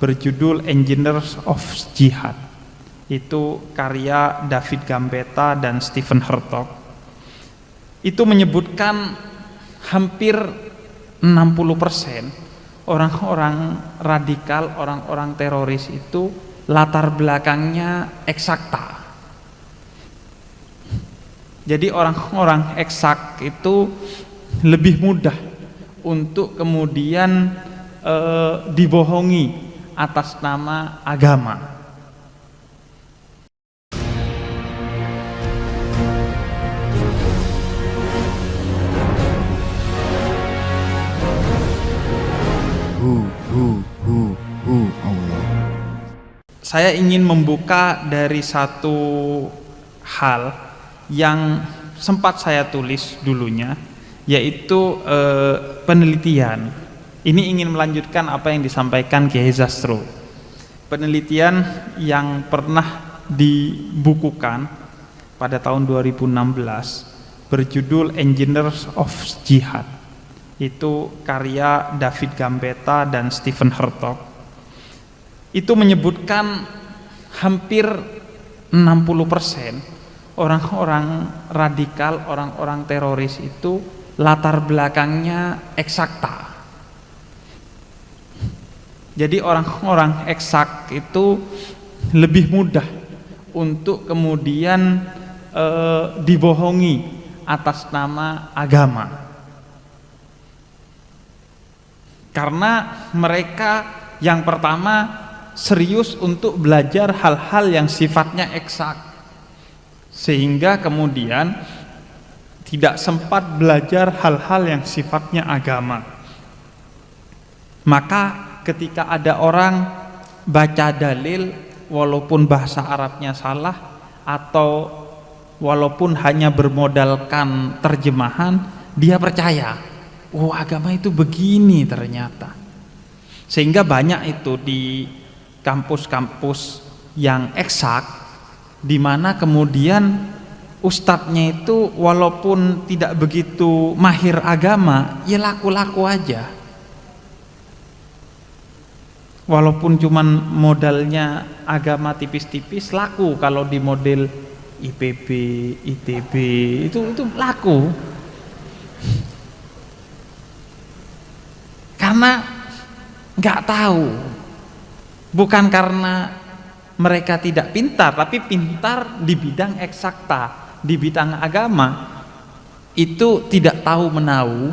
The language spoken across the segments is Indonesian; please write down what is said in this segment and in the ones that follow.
berjudul Engineers of Jihad. Itu karya David Gambetta dan Stephen Hertog. Itu menyebutkan hampir 60% orang-orang radikal, orang-orang teroris itu latar belakangnya eksakta. Jadi orang-orang eksak itu lebih mudah untuk kemudian dibohongi atas nama agama. Allah. Saya ingin membuka dari satu hal yang sempat saya tulis dulunya, yaitu penelitian. Ini ingin melanjutkan apa yang disampaikan Kiai Zasro. Penelitian yang pernah dibukukan pada tahun 2016 berjudul Engineers of Jihad. Itu karya David Gambetta dan Stephen Hertog. Itu menyebutkan hampir 60% orang-orang radikal, orang-orang teroris itu latar belakangnya eksakta. Jadi orang-orang eksak itu lebih mudah untuk kemudian dibohongi atas nama agama. Karena mereka yang pertama serius untuk belajar hal-hal yang sifatnya eksak, sehingga kemudian tidak sempat belajar hal-hal yang sifatnya agama. Maka ketika ada orang baca dalil walaupun bahasa Arabnya salah atau walaupun hanya bermodalkan terjemahan, dia percaya, oh agama itu begini ternyata. Sehingga banyak itu di kampus-kampus yang eksak, di mana kemudian ustadznya itu walaupun tidak begitu mahir agama, ya laku-laku aja. Walaupun cuman modalnya agama tipis-tipis, laku kalau di model IPB, ITB itu laku. Karena nggak tahu, bukan karena mereka tidak pintar, tapi pintar di bidang eksakta, di bidang agama itu tidak tahu menahu,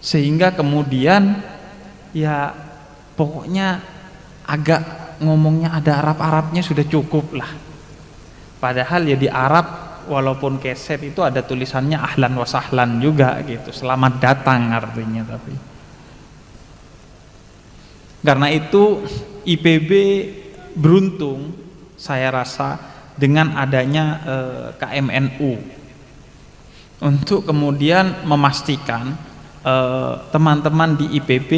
sehingga kemudian ya pokoknya agak ngomongnya ada Arab-Arabnya sudah cukup lah. Padahal ya di Arab walaupun keset itu ada tulisannya ahlan wa sahlan juga gitu, selamat datang artinya. Tapi karena itu IPB beruntung saya rasa dengan adanya KMNU untuk kemudian memastikan teman-teman di IPB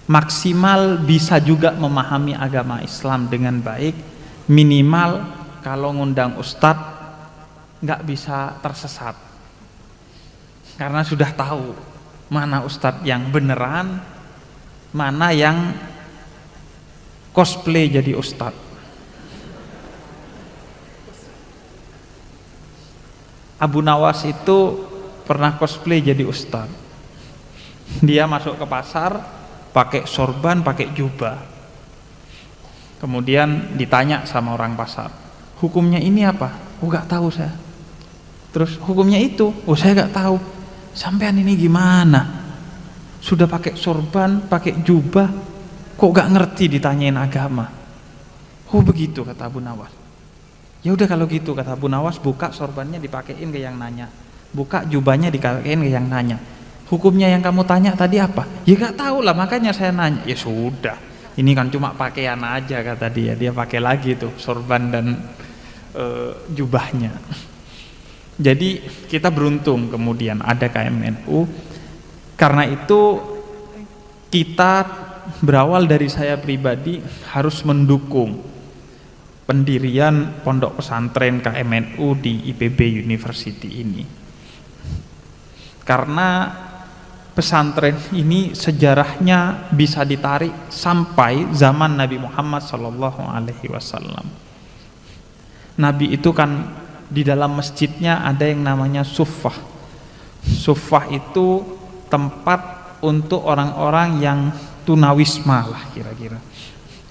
maksimal bisa juga memahami agama Islam dengan baik, minimal kalau ngundang ustadz nggak bisa tersesat karena sudah tahu mana ustadz yang beneran, mana yang cosplay jadi ustadz. Abu Nawas itu pernah cosplay jadi ustadz. Dia masuk ke pasar pakai sorban, pakai jubah. Kemudian ditanya sama orang pasar, hukumnya ini apa? Oh gak tahu saya. Terus hukumnya itu? Oh saya gak tahu. Sampean ini gimana? Sudah pakai sorban, pakai jubah, kok gak ngerti ditanyain agama? Oh begitu kata Abu Nawas. Ya udah kalau gitu kata Abu Nawas, buka sorbannya dipakein ke yang nanya, buka jubahnya dipakein ke yang nanya. Hukumnya yang kamu tanya tadi apa? Ya gak tahu lah, makanya saya nanya. Ya sudah, ini kan cuma pakaian aja kata dia. Dia pakai lagi tuh sorban dan jubahnya. Jadi kita beruntung kemudian ada KMNU. Karena itu kita berawal dari saya pribadi harus mendukung pendirian pondok pesantren KMNU di IPB University ini. Karena pesantren ini sejarahnya bisa ditarik sampai zaman Nabi Muhammad SAW. Nabi itu kan di dalam masjidnya ada yang namanya suffah. Suffah itu tempat untuk orang-orang yang tunawisma lah kira-kira.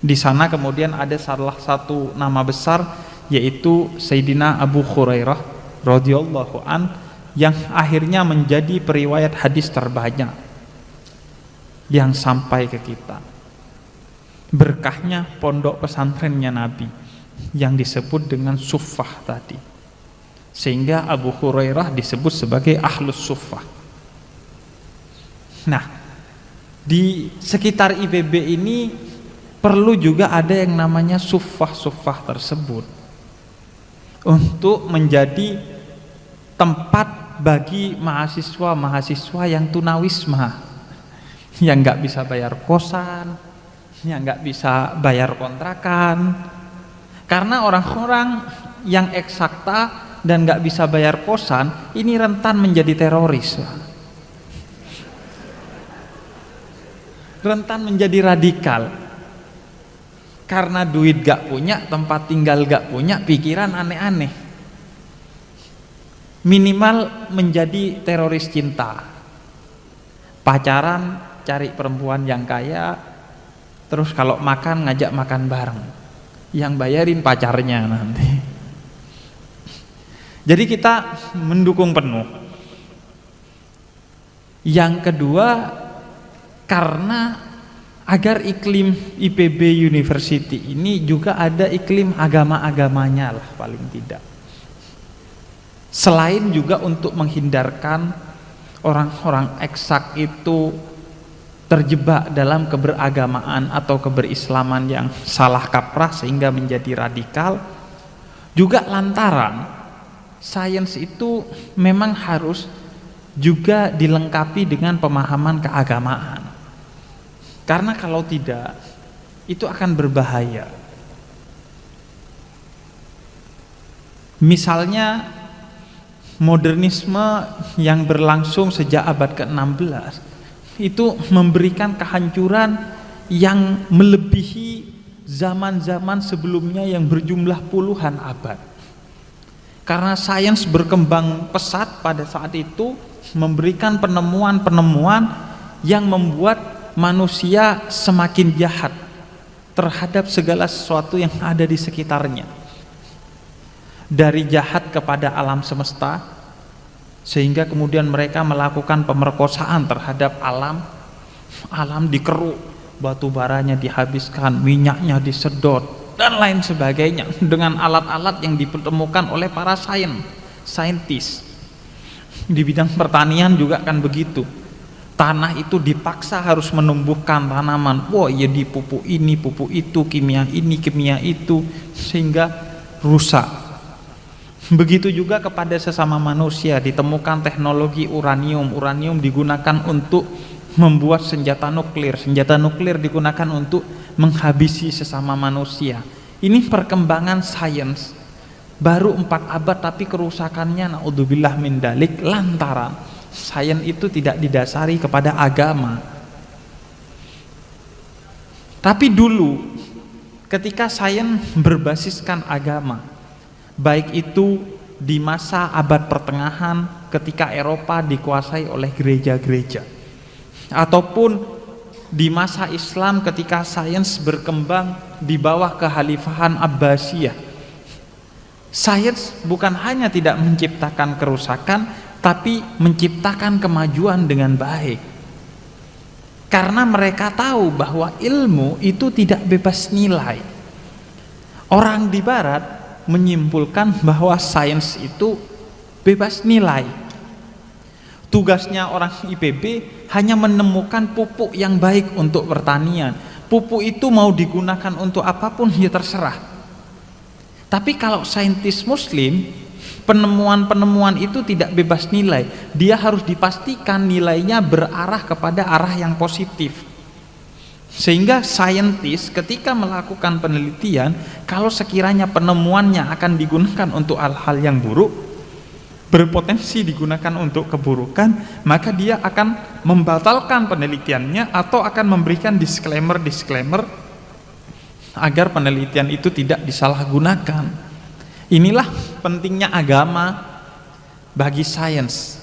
Di sana kemudian ada salah satu nama besar, yaitu Sayyidina Abu Hurairah radhiyallahu an, yang akhirnya menjadi periwayat hadis terbanyak yang sampai ke kita. Berkahnya pondok pesantrennya Nabi yang disebut dengan suffah tadi, sehingga Abu Hurairah disebut sebagai ahlus suffah. Nah, di sekitar IPB ini perlu juga ada yang namanya suffah-suffah tersebut untuk menjadi tempat bagi mahasiswa-mahasiswa yang tunawisma, yang nggak bisa bayar kosan, yang nggak bisa bayar kontrakan. Karena orang-orang yang eksakta dan nggak bisa bayar kosan ini rentan menjadi teroris, rentan menjadi radikal. Karena duit gak punya, tempat tinggal gak punya, pikiran aneh-aneh. Minimal menjadi teroris cinta, pacaran, cari perempuan yang kaya, terus kalau makan ngajak makan bareng, yang bayarin pacarnya nanti. Jadi kita mendukung penuh. Yang kedua, karena agar iklim IPB University ini juga ada iklim agama-agamanya lah paling tidak. Selain juga untuk menghindarkan orang-orang eksak itu terjebak dalam keberagamaan atau keberislaman yang salah kaprah sehingga menjadi radikal, juga lantaran sains itu memang harus juga dilengkapi dengan pemahaman keagamaan. Karena kalau tidak, itu akan berbahaya. Misalnya modernisme yang berlangsung sejak abad ke-16 itu memberikan kehancuran yang melebihi zaman-zaman sebelumnya yang berjumlah puluhan abad. Karena sains berkembang pesat pada saat itu, memberikan penemuan-penemuan yang membuat manusia semakin jahat terhadap segala sesuatu yang ada di sekitarnya. Dari jahat kepada alam semesta, sehingga kemudian mereka melakukan pemerkosaan terhadap alam. Alam dikeruk, batu baranya dihabiskan, minyaknya disedot, dan lain sebagainya, dengan alat-alat yang ditemukan oleh para saintis. Di bidang pertanian juga kan begitu. Tanah itu dipaksa harus menumbuhkan tanaman. Wah, ya dipupuk ini, pupuk itu, kimia ini, kimia itu, sehingga rusak. Begitu juga kepada sesama manusia, ditemukan teknologi uranium. Uranium digunakan untuk membuat senjata nuklir. Senjata nuklir digunakan untuk menghabisi sesama manusia. Ini perkembangan sains. Baru 4 abad tapi kerusakannya naudzubillah min dalik, lantaran sains itu tidak didasari kepada agama. Tapi dulu ketika sains berbasiskan agama, baik itu di masa abad pertengahan ketika Eropa dikuasai oleh gereja-gereja, ataupun di masa Islam ketika sains berkembang di bawah kekhalifahan Abbasiyah, sains bukan hanya tidak menciptakan kerusakan, tapi menciptakan kemajuan dengan baik. Karena mereka tahu bahwa ilmu itu tidak bebas nilai. Orang di barat menyimpulkan bahwa sains itu bebas nilai. Tugasnya orang IPB hanya menemukan pupuk yang baik untuk pertanian. Pupuk itu mau digunakan untuk apapun ya terserah. Tapi kalau saintis muslim, penemuan-penemuan itu tidak bebas nilai. Dia harus dipastikan nilainya berarah kepada arah yang positif. Sehingga saintis ketika melakukan penelitian, kalau sekiranya penemuannya akan digunakan untuk hal-hal yang buruk, berpotensi digunakan untuk keburukan, maka dia akan membatalkan penelitiannya atau akan memberikan disclaimer agar penelitian itu tidak disalahgunakan. Inilah pentingnya agama bagi sains.